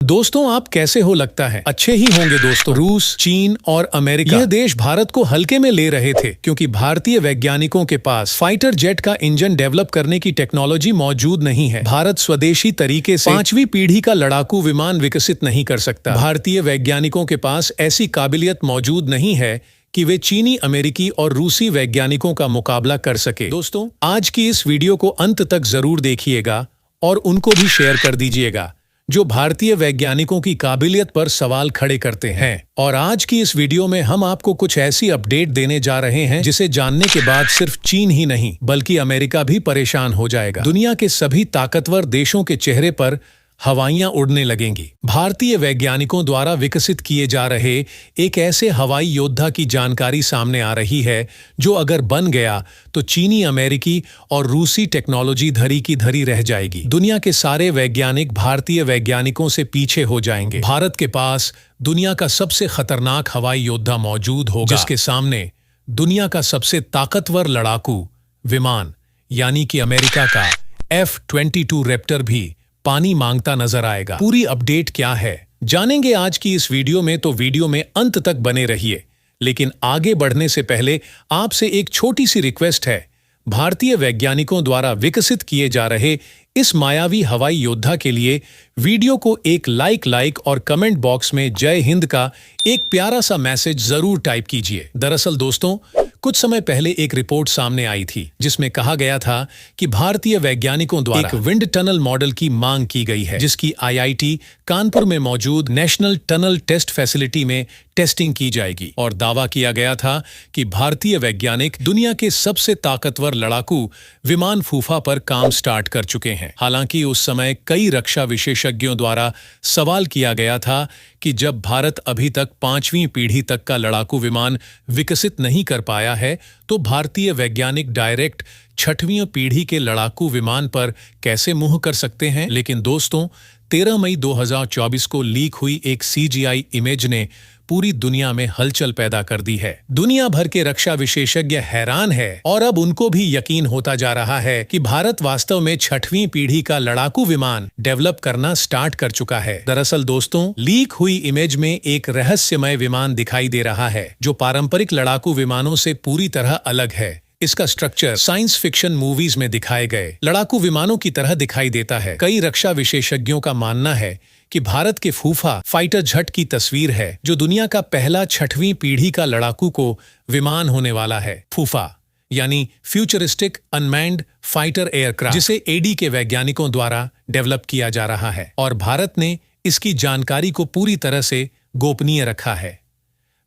दोस्तों, आप कैसे हो? लगता है अच्छे ही होंगे दोस्तों। रूस, चीन और अमेरिका यह देश भारत को हल्के में ले रहे थे क्योंकि भारतीय वैज्ञानिकों के पास फाइटर जेट का इंजन डेवलप करने की टेक्नोलॉजी मौजूद नहीं है। भारत स्वदेशी तरीके से 5वीं पीढ़ी का लड़ाकू विमान विकसित नहीं कर सकता। भारतीय वैज्ञानिकों के पास ऐसी काबिलियत मौजूद नहीं है कि वे चीनी, अमेरिकी और रूसी वैज्ञानिकों का मुकाबला कर सके। दोस्तों, आज की इस वीडियो को अंत तक जरूर देखिएगा और उनको भी शेयर कर दीजिएगा जो भारतीय वैज्ञानिकों की काबिलियत पर सवाल खड़े करते हैं। और आज की इस वीडियो में हम आपको कुछ ऐसी अपडेट देने जा रहे हैं जिसे जानने के बाद सिर्फ चीन ही नहीं बल्कि अमेरिका भी परेशान हो जाएगा। दुनिया के सभी ताकतवर देशों के चेहरे पर हवाइयां उड़ने लगेंगी। भारतीय वैज्ञानिकों द्वारा विकसित किए जा रहे एक ऐसे हवाई योद्धा की जानकारी सामने आ रही है जो अगर बन गया तो चीनी, अमेरिकी और रूसी टेक्नोलॉजी धरी की धरी रह जाएगी। दुनिया के सारे वैज्ञानिक भारतीय वैज्ञानिकों से पीछे हो जाएंगे। भारत के पास दुनिया का सबसे खतरनाक हवाई योद्धा मौजूद होगा जिसके सामने दुनिया का सबसे ताकतवर लड़ाकू विमान यानी कि अमेरिका का F-22 रैप्टर भी पानी मांगता नजर आएगा। पूरी अपडेट क्या है जानेंगे आज की इस वीडियो में, तो वीडियो में अंत तक बने रहिए। लेकिन आगे बढ़ने से पहले आपसे एक छोटी सी रिक्वेस्ट है। भारतीय वैज्ञानिकों द्वारा विकसित किए जा रहे इस मायावी हवाई योद्धा के लिए वीडियो को एक लाइक और कमेंट बॉक्स में जय हिंद का एक प्यारा सा मैसेज जरूर टाइप कीजिए। दरअसल दोस्तों, कुछ समय पहले एक रिपोर्ट सामने आई थी जिसमें कहा गया था कि भारतीय वैज्ञानिकों द्वारा एक विंड टनल मॉडल की मांग की गई है जिसकी IIT कानपुर में मौजूद नेशनल टनल टेस्ट फैसिलिटी में टेस्टिंग की जाएगी। और दावा किया गया था कि भारतीय वैज्ञानिक दुनिया के सबसे ताकतवर लड़ाकू विमान फूफा पर काम स्टार्ट कर चुके हैं। हालांकि उस समय कई रक्षा विशेषज्ञों द्वारा सवाल किया गया था कि जब भारत अभी तक 5वीं पीढ़ी तक का लड़ाकू विमान विकसित नहीं कर पाया है तो भारतीय वैज्ञानिक डायरेक्ट 6वीं पीढ़ी के लड़ाकू विमान पर कैसे मुंह कर सकते हैं। लेकिन दोस्तों, 13 मई 2024 को लीक हुई एक CGI इमेज ने पूरी दुनिया में हलचल पैदा कर दी है। दुनिया भर के रक्षा विशेषज्ञ हैरान है और अब उनको भी यकीन होता जा रहा है कि भारत वास्तव में 6वीं पीढ़ी का लड़ाकू विमान डेवलप करना स्टार्ट कर चुका है। दरअसल दोस्तों, लीक हुई इमेज में एक रहस्यमय विमान दिखाई दे रहा है जो पारंपरिक लड़ाकू विमानों से पूरी तरह अलग है। इसका स्ट्रक्चर साइंस फिक्शन मूवीज में दिखाए गए लड़ाकू विमानों की तरह दिखाई देता है। कई रक्षा विशेषज्ञों का मानना है कि भारत के फूफा फाइटर जेट की तस्वीर है जो दुनिया का पहला 6वीं पीढ़ी का लड़ाकू को विमान होने वाला है। फूफा यानी फ्यूचरिस्टिक अनमैन्ड फाइटर एयरक्राफ्ट, जिसे AD के वैज्ञानिकों द्वारा डेवलप किया जा रहा है और भारत ने इसकी जानकारी को पूरी तरह से गोपनीय रखा है।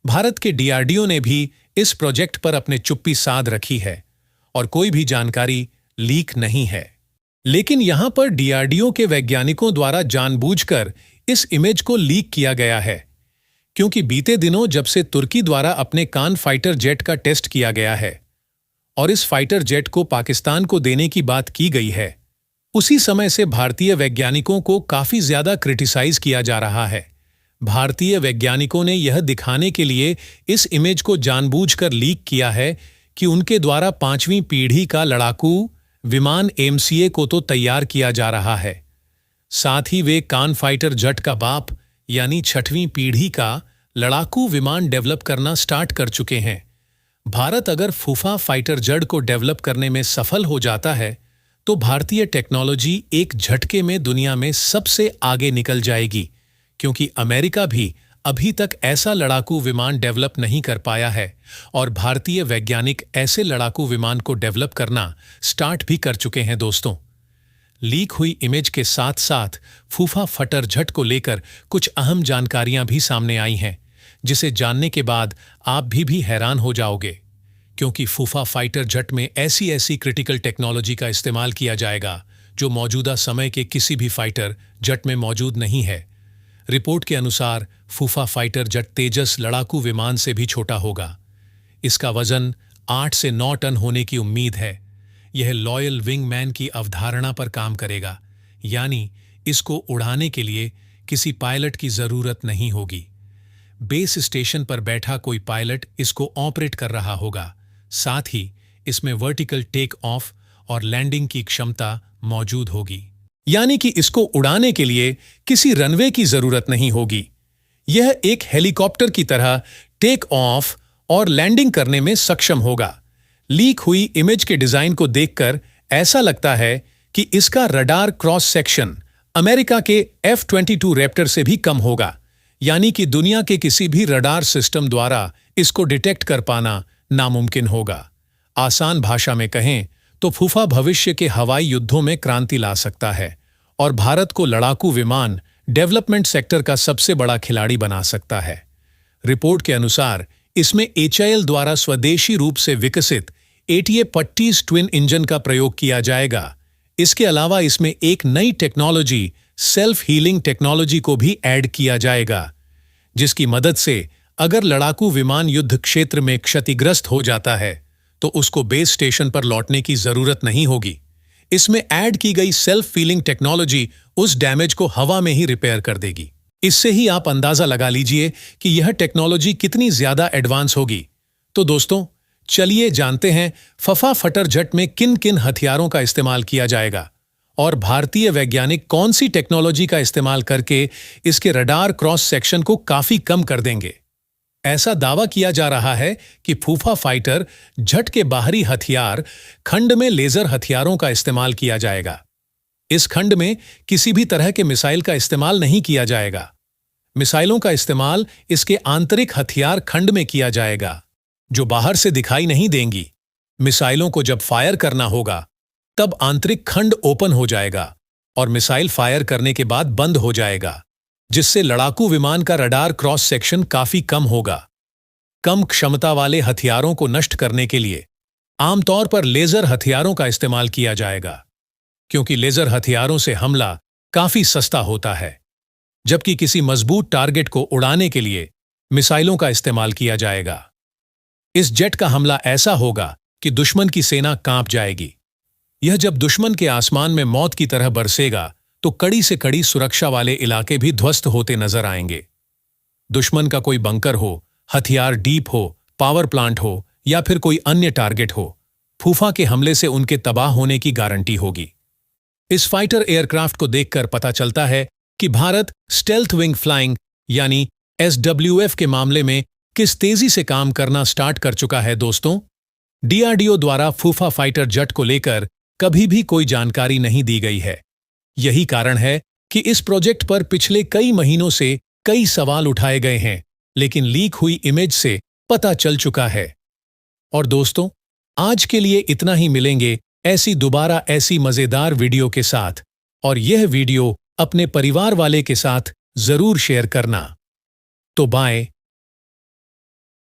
भारत के DRDO ने भी इस प्रोजेक्ट पर अपने चुप्पी साध रखी है और कोई भी जानकारी लीक नहीं है। लेकिन यहां पर DRDO के वैज्ञानिकों द्वारा जानबूझकर इस इमेज को लीक किया गया है क्योंकि बीते दिनों जब से तुर्की द्वारा अपने कान फाइटर जेट का टेस्ट किया गया है और इस फाइटर जेट को पाकिस्तान को देने की बात की गई है, उसी समय से भारतीय वैज्ञानिकों को काफी ज्यादा क्रिटिसाइज किया जा रहा है। भारतीय वैज्ञानिकों ने यह दिखाने के लिए इस इमेज को जानबूझकर लीक किया है कि उनके द्वारा 5वीं पीढ़ी का लड़ाकू विमान MCA को तो तैयार किया जा रहा है, साथ ही वे कान फाइटर जेट का बाप यानी 6वीं पीढ़ी का लड़ाकू विमान डेवलप करना स्टार्ट कर चुके हैं। भारत अगर फूफा फाइटर जेट को डेवलप करने में सफल हो जाता है तो भारतीय टेक्नोलॉजी एक झटके में दुनिया में सबसे आगे निकल जाएगी क्योंकि अमेरिका भी अभी तक ऐसा लड़ाकू विमान डेवलप नहीं कर पाया है और भारतीय वैज्ञानिक ऐसे लड़ाकू विमान को डेवलप करना स्टार्ट भी कर चुके हैं। दोस्तों, लीक हुई इमेज के साथ साथ फूफा फाइटर जेट को लेकर कुछ अहम जानकारियां भी सामने आई हैं जिसे जानने के बाद आप भी हैरान हो जाओगे क्योंकि फूफा फाइटर जेट में ऐसी क्रिटिकल टेक्नोलॉजी का इस्तेमाल किया जाएगा जो मौजूदा समय के किसी भी फाइटर जेट में मौजूद नहीं है। रिपोर्ट के अनुसार फूफा फाइटर जेट तेजस लड़ाकू विमान से भी छोटा होगा। इसका वजन 8 से 9 टन होने की उम्मीद है। यह लॉयल विंगमैन की अवधारणा पर काम करेगा, यानी इसको उड़ाने के लिए किसी पायलट की जरूरत नहीं होगी। बेस स्टेशन पर बैठा कोई पायलट इसको ऑपरेट कर रहा होगा। साथ ही इसमें वर्टिकल टेक ऑफ और लैंडिंग की क्षमता मौजूद होगी। यानी कि इसको उड़ाने के लिए किसी रनवे की जरूरत नहीं होगी। यह एक हेलीकॉप्टर की तरह टेक ऑफ और लैंडिंग करने में सक्षम होगा। लीक हुई इमेज के डिजाइन को देखकर ऐसा लगता है कि इसका रडार क्रॉस सेक्शन अमेरिका के F-22 रैप्टर से भी कम होगा, यानी कि दुनिया के किसी भी रडार सिस्टम द्वारा इसको डिटेक्ट कर पाना नामुमकिन होगा। आसान भाषा में कहें तो फूफा भविष्य के हवाई युद्धों में क्रांति ला सकता है और भारत को लड़ाकू विमान डेवलपमेंट सेक्टर का सबसे बड़ा खिलाड़ी बना सकता है। रिपोर्ट के अनुसार इसमें HAL द्वारा स्वदेशी रूप से विकसित ATA-50 ट्विन इंजन का प्रयोग किया जाएगा। इसके अलावा इसमें एक नई टेक्नोलॉजी सेल्फ हीलिंग टेक्नोलॉजी को भी ऐड किया जाएगा, जिसकी मदद से अगर लड़ाकू विमान युद्ध क्षेत्र में क्षतिग्रस्त हो जाता है तो उसको बेस स्टेशन पर लौटने की जरूरत नहीं होगी। इसमें ऐड की गई सेल्फ हीलिंग टेक्नोलॉजी उस डैमेज को हवा में ही रिपेयर कर देगी। इससे ही आप अंदाजा लगा लीजिए कि यह टेक्नोलॉजी कितनी ज्यादा एडवांस होगी। तो दोस्तों, चलिए जानते हैं फफा फटर जेट में किन किन हथियारों का इस्तेमाल किया जाएगा और भारतीय वैज्ञानिक कौन सी टेक्नोलॉजी का इस्तेमाल करके इसके रडार क्रॉस सेक्शन को काफी कम कर देंगे। ऐसा दावा किया जा रहा है कि फूफा फाइटर जेट के बाहरी हथियार खंड में लेजर हथियारों का इस्तेमाल किया जाएगा। इस खंड में किसी भी तरह के मिसाइल का इस्तेमाल नहीं किया जाएगा। मिसाइलों का इस्तेमाल इसके आंतरिक हथियार खंड में किया जाएगा, जो बाहर से दिखाई नहीं देंगी। मिसाइलों को जब फायर करना होगा तब आंतरिक खंड ओपन हो जाएगा और मिसाइल फायर करने के बाद बंद हो जाएगा, जिससे लड़ाकू विमान का रडार क्रॉस सेक्शन काफी कम होगा। कम क्षमता वाले हथियारों को नष्ट करने के लिए आमतौर पर लेजर हथियारों का इस्तेमाल किया जाएगा, क्योंकि लेजर हथियारों से हमला काफी सस्ता होता है, जबकि किसी मजबूत टारगेट को उड़ाने के लिए मिसाइलों का इस्तेमाल किया जाएगा। इस जेट का हमला ऐसा होगा कि दुश्मन की सेना कांप जाएगी। यह जब दुश्मन के आसमान में मौत की तरह बरसेगा तो कड़ी से कड़ी सुरक्षा वाले इलाके भी ध्वस्त होते नजर आएंगे। दुश्मन का कोई बंकर हो, हथियार डीप हो, पावर प्लांट हो या फिर कोई अन्य टारगेट हो, फूफा के हमले से उनके तबाह होने की गारंटी होगी। इस फाइटर एयरक्राफ्ट को देखकर पता चलता है कि भारत स्टेल्थ विंग फ्लाइंग यानी SWF के मामले में किस तेजी से काम करना स्टार्ट कर चुका है। दोस्तों, DRDO द्वारा फूफा फाइटर जेट को लेकर कभी भी कोई जानकारी नहीं दी गई है। यही कारण है कि इस प्रोजेक्ट पर पिछले कई महीनों से कई सवाल उठाए गए हैं, लेकिन लीक हुई इमेज से पता चल चुका है। और दोस्तों, आज के लिए इतना ही। मिलेंगे दोबारा ऐसी मजेदार वीडियो के साथ, और यह वीडियो अपने परिवार वाले के साथ जरूर शेयर करना। तो बाय।